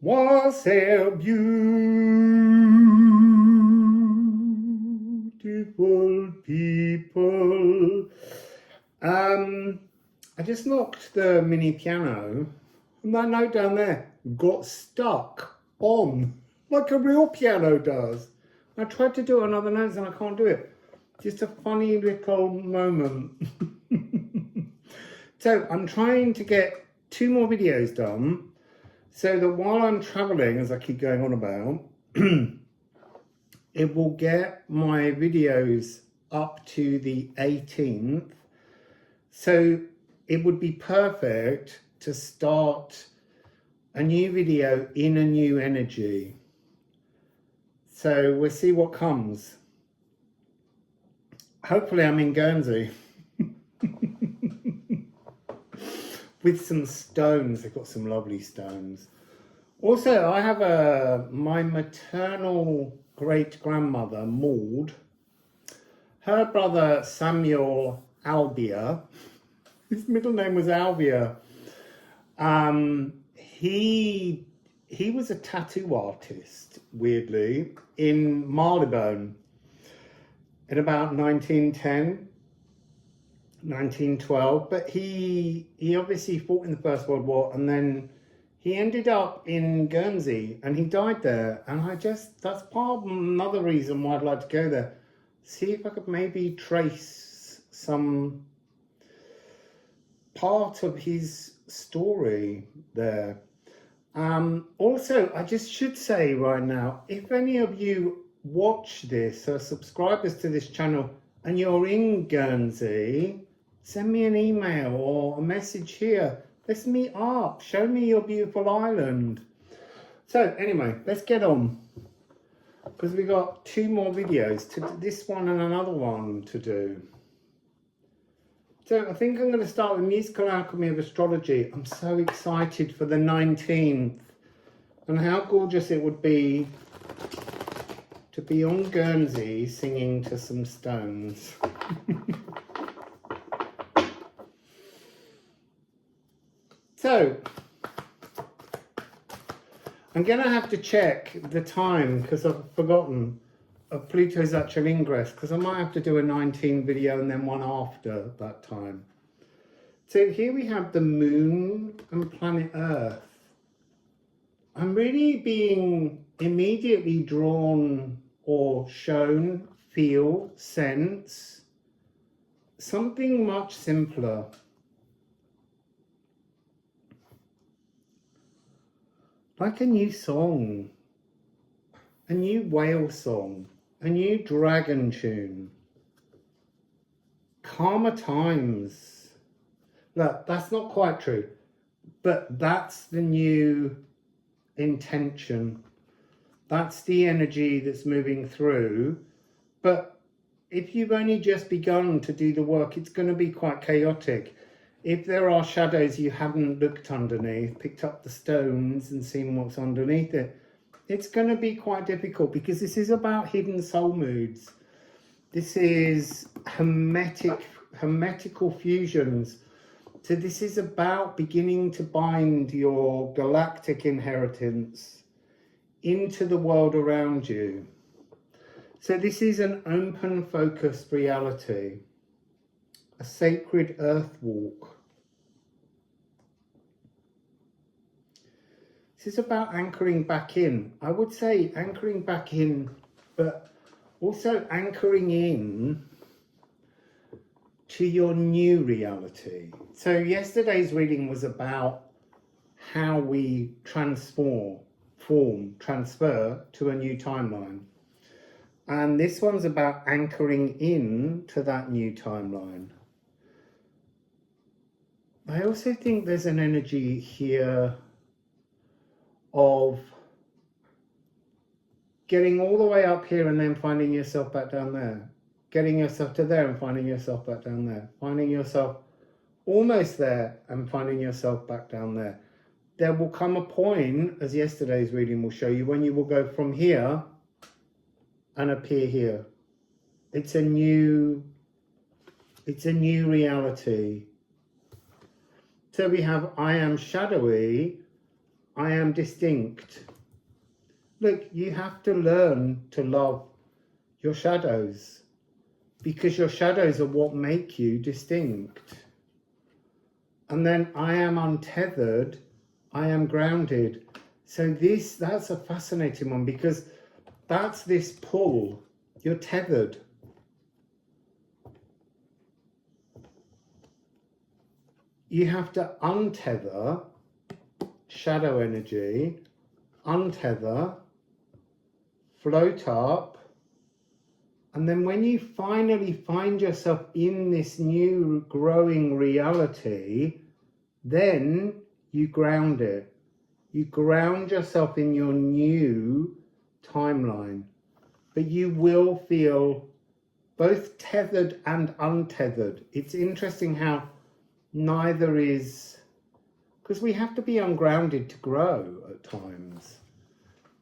Wassail, beautiful people. I just knocked the mini piano, and that note down there got stuck on like a real piano does. I tried to do it on other notes and I can't do it. Just a funny little moment. So I'm trying to get 2 more videos done so that while I'm traveling, as I keep going on about, it will get my videos up to the 18th. So it would be perfect to start a new video in a new energy. So we'll see what comes. Hopefully I'm in Guernsey. With some stones. They've got some lovely stones. Also, I have my maternal great-grandmother, Maud. Her brother, Samuel Albia. His middle name was Albia. He was a tattoo artist, weirdly, in Marylebone in about 1910, 1912. But he obviously fought in the First World War, and then he ended up in Guernsey and he died there. And that's part of another reason why I'd like to go there. See if I could maybe trace some part of his story there. Also, I just should say right now, if any of you watch this or subscribers to this channel and you're in Guernsey, send me an email or a message here. Let's meet up. Show me your beautiful island. So anyway, let's get on, because we got 2 more videos, this one and another one to do. So I think I'm going to start with Musical Alchemy of Astrology. I'm so excited for the 19th and how gorgeous it would be to be on Guernsey singing to some stones. So I'm going to have to check the time, because I've forgotten, of Pluto's actual ingress, because I might have to do a 19 video and then one after that time. So here we have the moon and planet Earth. I'm really being immediately drawn or shown, feel, sense something much simpler. Like a new song, a new whale song, a new dragon tune. Calmer times. Look, that's not quite true, but that's the new intention. That's the energy that's moving through. But if you've only just begun to do the work, it's going to be quite chaotic. If there are shadows you haven't looked underneath, picked up the stones and seen what's underneath it, it's going to be quite difficult, because this is about hidden soul moods. This is hermetical fusions. So this is about beginning to bind your galactic inheritance into the world around you. So this is an open, focused reality, a sacred earth walk. This is about anchoring back in. I would say anchoring back in, but also anchoring in to your new reality. So yesterday's reading was about how we transfer to a new timeline. And this one's about anchoring in to that new timeline. I also think there's an energy here of getting all the way up here and then finding yourself back down there. Getting yourself to there and finding yourself back down there. Finding yourself almost there and finding yourself back down there. There will come a point, as yesterday's reading will show you, when you will go from here and appear here. It's a new reality. So we have I am shadowy, I am distinct. Look, you have to learn to love your shadows, because your shadows are what make you distinct. And then I am untethered, I am grounded. So that's a fascinating one, because that's this pull. You're tethered. You have to untether shadow energy, untether, float up, and then when you finally find yourself in this new growing reality, then you ground it. You ground yourself in your new timeline, but you will feel both tethered and untethered. It's interesting how neither is, because we have to be ungrounded to grow at times,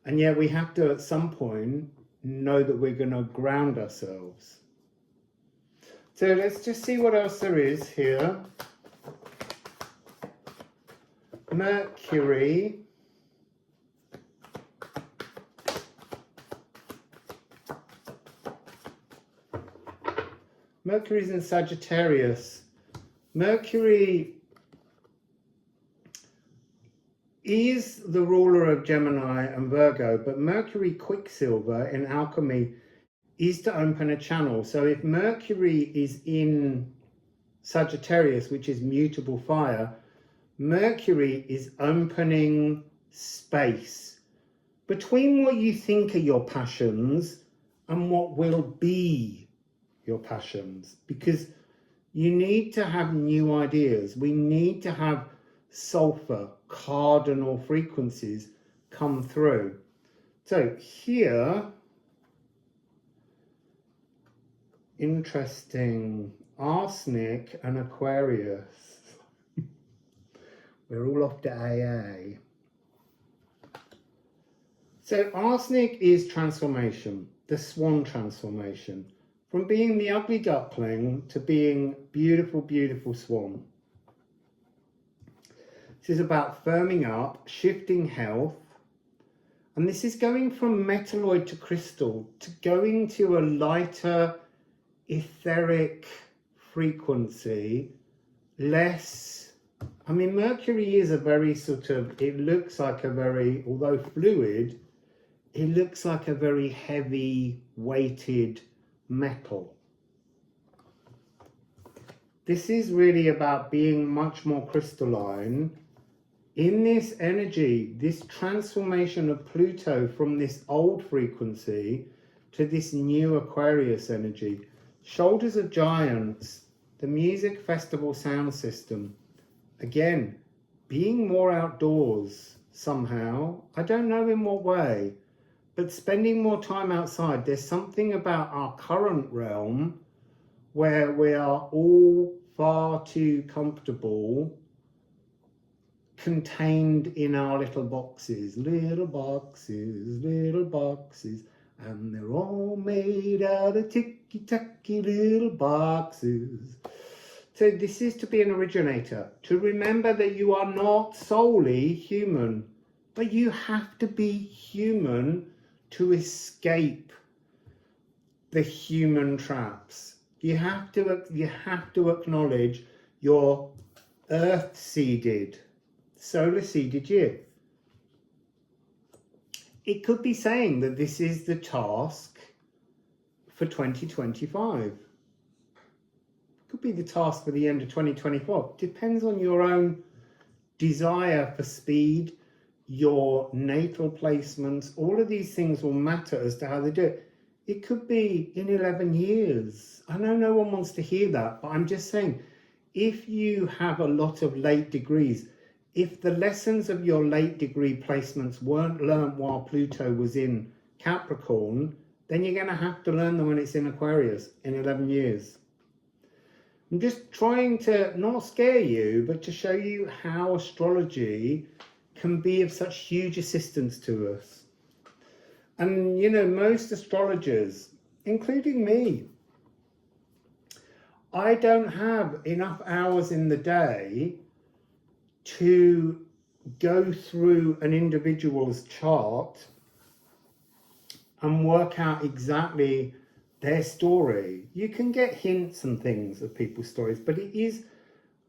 and yet we have to at some point know that we're going to ground ourselves. So let's just see what else there is here. Mercury. Mercury's in Sagittarius. Mercury is the ruler of Gemini and Virgo, but Mercury Quicksilver in alchemy is to open a channel. So if Mercury is in Sagittarius, which is mutable fire, Mercury is opening space between what you think are your passions and what will be your passions, because you need to have new ideas. We need to have sulfur, cardinal frequencies come through. So here, interesting, arsenic and Aquarius. We're all off to AA. So arsenic is transformation, the swan transformation, from being the ugly duckling to being beautiful, beautiful swan. This is about firming up, shifting health, and this is going from metalloid to crystal, to going to a lighter etheric frequency, less, I mean, Mercury is a very sort of, it looks like a very, although fluid, it looks like a very heavy weighted metal. This is really about being much more crystalline in this energy, this transformation of Pluto from this old frequency to this new Aquarius energy. Shoulders of Giants, the music festival sound system. Again, being more outdoors somehow. I don't know in what way, but spending more time outside. There's something about our current realm where we are all far too comfortable, contained in our little boxes, and they're all made out of ticky-tacky little boxes. So this is to be an originator, to remember that you are not solely human, but you have to be human to escape the human traps. You have to acknowledge your earth-seeded, solar-seeded you. It could be saying that this is the task for 2025. Could be the task for the end of 2024. Depends on your own desire for speed, your natal placements. All of these things will matter as to how they do it. It could be in 11 years. I know no one wants to hear that, but I'm just saying, if you have a lot of late degrees, if the lessons of your late degree placements weren't learned while Pluto was in Capricorn, then you're going to have to learn them when it's in Aquarius in 11 years. I'm just trying to not scare you, but to show you how astrology can be of such huge assistance to us. And, you know, most astrologers, including me, I don't have enough hours in the day to go through an individual's chart and work out exactly their story. You can get hints and things of people's stories, but it is,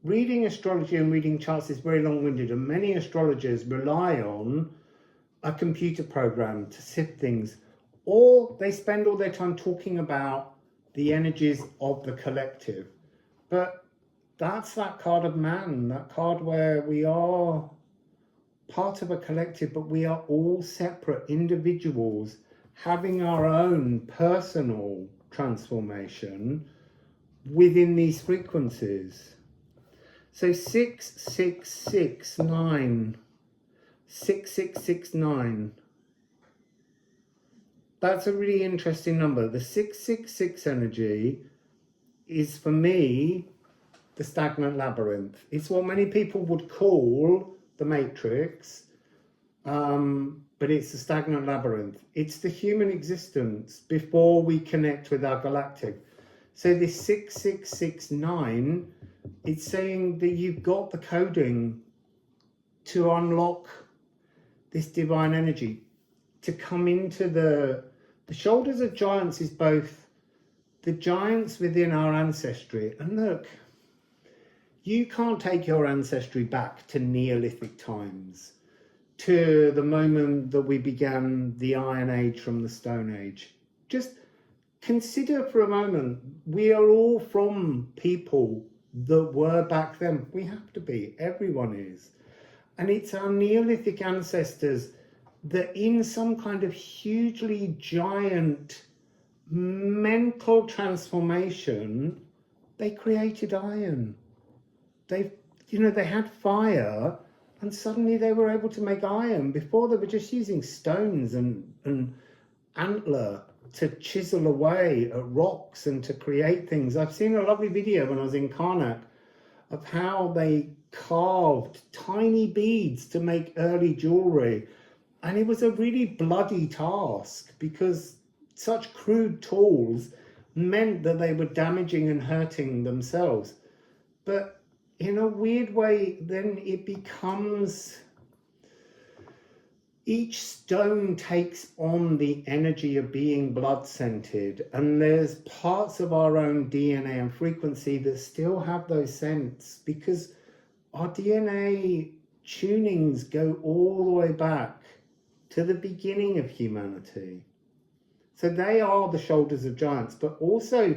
reading astrology and reading charts is very long-winded, and many astrologers rely on a computer program to sift things, or they spend all their time talking about the energies of the collective. But that's that card of man, that card where we are part of a collective, but we are all separate individuals having our own personal transformation within these frequencies. So 6669, 6669. That's a really interesting number. The 666 energy is, for me, the stagnant labyrinth. It's what many people would call the matrix, but it's the stagnant labyrinth. It's the human existence before we connect with our galactic. So this 6669, it's saying that you've got the coding to unlock this divine energy, to come into the shoulders of giants is both the giants within our ancestry. And look, you can't take your ancestry back to Neolithic times, to the moment that we began the Iron Age from the Stone Age. Just consider for a moment, we are all from people that were back then. We have to be, everyone is. And it's our Neolithic ancestors that in some kind of hugely giant mental transformation, they created iron. They had fire, and suddenly they were able to make iron. Before, they were just using stones and antler to chisel away at rocks and to create things. I've seen a lovely video when I was in Karnak of how they carved tiny beads to make early jewelry. And it was a really bloody task because such crude tools meant that they were damaging and hurting themselves. But in a weird way, then it becomes, each stone takes on the energy of being blood-scented, and there's parts of our own DNA and frequency that still have those scents, because our DNA tunings go all the way back to the beginning of humanity. So they are the shoulders of giants, but also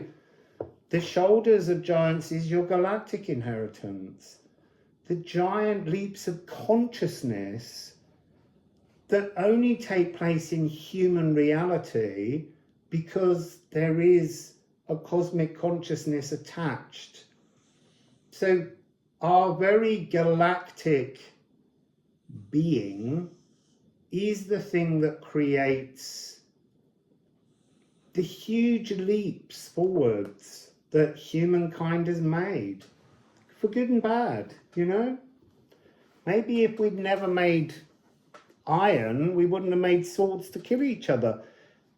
the shoulders of giants is your galactic inheritance. The giant leaps of consciousness that only take place in human reality because there is a cosmic consciousness attached. So our very galactic being is the thing that creates the huge leaps forwards that humankind has made, for good and bad, you know? Maybe if we'd never made iron, we wouldn't have made swords to kill each other.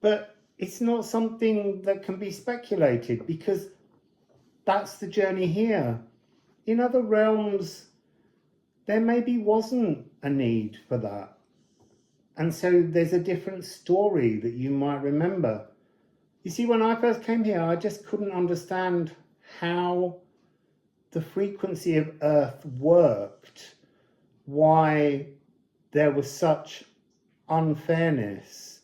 But it's not something that can be speculated, because that's the journey here. In other realms, there maybe wasn't a need for that. And so there's a different story that you might remember. You see, when I first came here, I just couldn't understand how the frequency of Earth worked, why there was such unfairness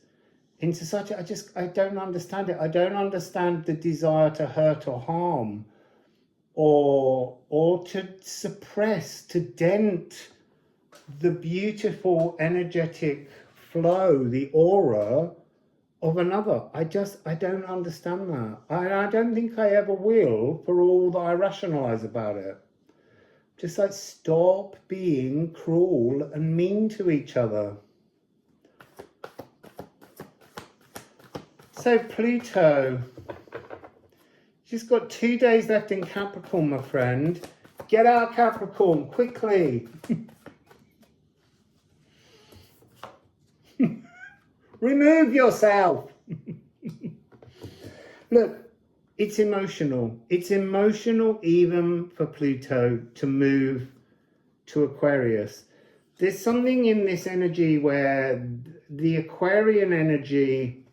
in society. I don't understand it. I don't understand the desire to hurt or harm, or to suppress, to dent the beautiful energetic flow, the aura of another. I don't understand that. I don't think I ever will, for all that I rationalize about it. Just like, stop being cruel and mean to each other. So Pluto, just got 2 days left in Capricorn, my friend. Get out, Capricorn, quickly. Remove yourself. Look, it's emotional. It's emotional even for Pluto to move to Aquarius. there's something in this energy where the Aquarian energy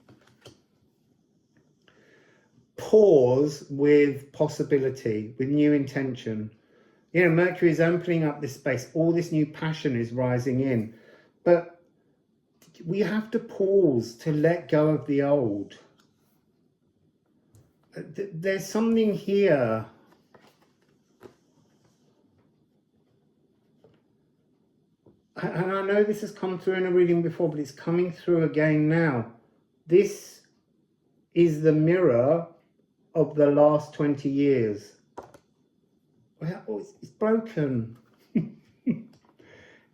pours with possibility, with new intention. You know, Mercury is opening up this space. All this new passion is rising in. But we have to pause to let go of the old. There's something here. And I know this has come through in a reading before, but it's coming through again now. This is the mirror of the last 20 years. Well, it's broken.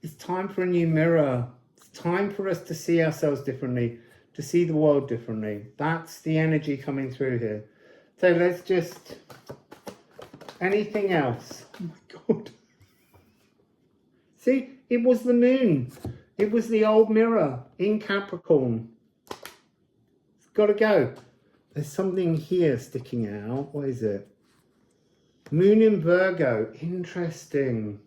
It's time for a new mirror. It's time for us to see ourselves differently, to see the world differently. That's the energy coming through here. So let's just... anything else? Oh my God. See, it was the moon. It was the old mirror in Capricorn. It's got to go. There's something here sticking out. What is it? Moon in Virgo. Interesting.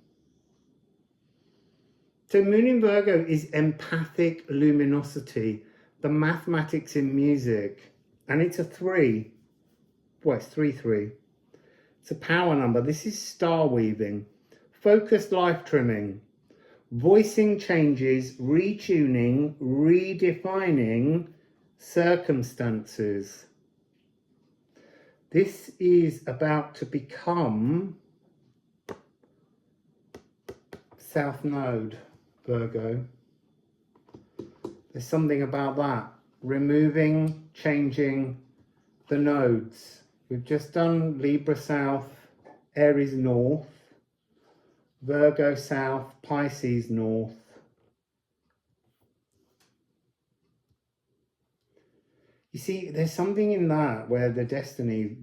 So Moon in Virgo is empathic luminosity, the mathematics in music. And it's a 3. Well, it's 3-3. It's a power number. This is star weaving, focused life trimming, voicing changes, retuning, redefining circumstances. This is about to become South Node, Virgo. There's something about that. Removing, changing the nodes. We've just done Libra South, Aries North, Virgo South, Pisces North. You see, there's something in that where the destiny,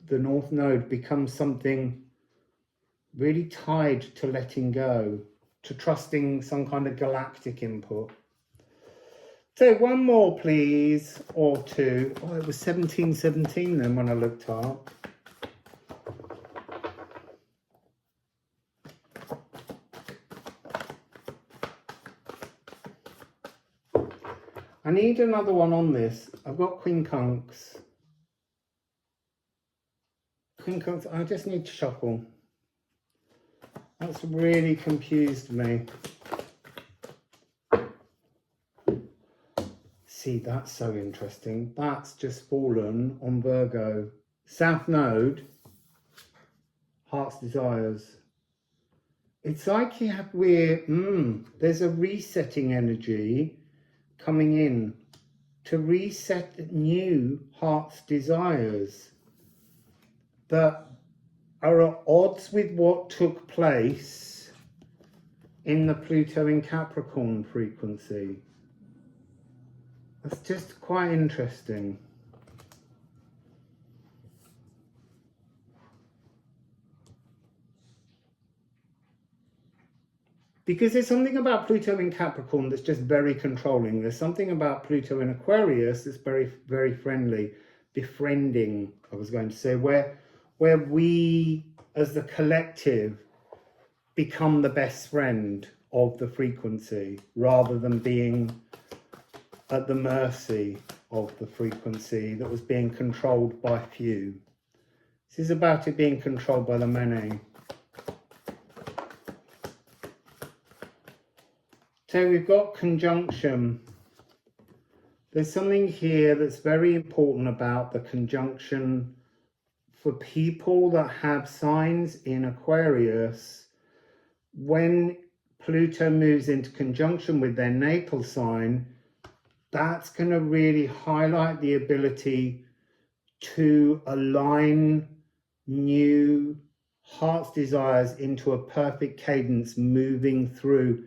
the North Node, becomes something really tied to letting go, to trusting some kind of galactic input. So one more, please, or two. Oh, it was 1717 then when I looked up. I need another one on this. I've got Quincunx. Quincunx, I just need to shuffle. That's really confused me. See, that's so interesting. That's just fallen on Virgo. South Node, Heart's Desires. It's like you have there's a resetting energy coming in to reset new Heart's Desires that are at odds with what took place in the Pluto in Capricorn frequency. That's just quite interesting. Because there's something about Pluto in Capricorn that's just very controlling. There's something about Pluto in Aquarius that's very, very friendly, befriending, I was going to say, where we as the collective become the best friend of the frequency rather than being at the mercy of the frequency that was being controlled by few. This is about it being controlled by the many. So we've got conjunction. There's something here that's very important about the conjunction for people that have signs in Aquarius. When Pluto moves into conjunction with their natal sign, that's going to really highlight the ability to align new heart's desires into a perfect cadence moving through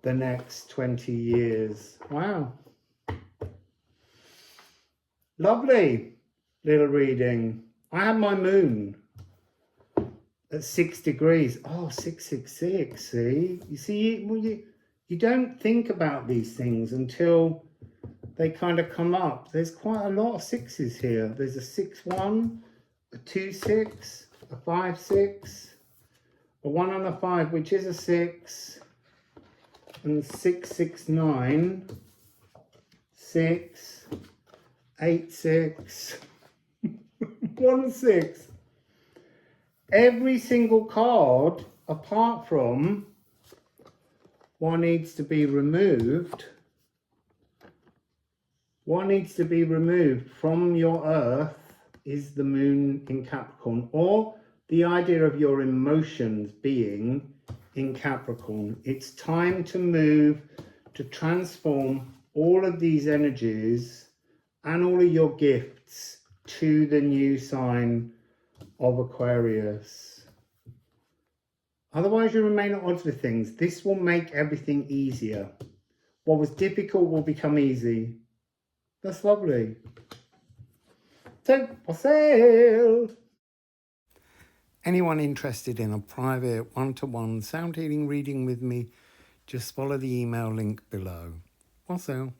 the next 20 years. Wow. Lovely little reading. I have my moon at 6 degrees. Oh, 666, see? You see, you don't think about these things until they kind of come up. There's quite a lot of sixes here. There's a 6-1, a 2-6, a 5-6, a 1 and a 5, which is a 6, and 669, 6, 8, 6, 1, 6. Every single card, apart from one needs to be removed, what needs to be removed from your earth is the moon in Capricorn, or the idea of your emotions being in Capricorn. It's time to move, to transform all of these energies and all of your gifts to the new sign of Aquarius. Otherwise you remain at odds with things. This will make everything easier. What was difficult will become easy. That's lovely. So, Wassail! Anyone interested in a private one-to-one sound healing reading with me, just follow the email link below. Wassail.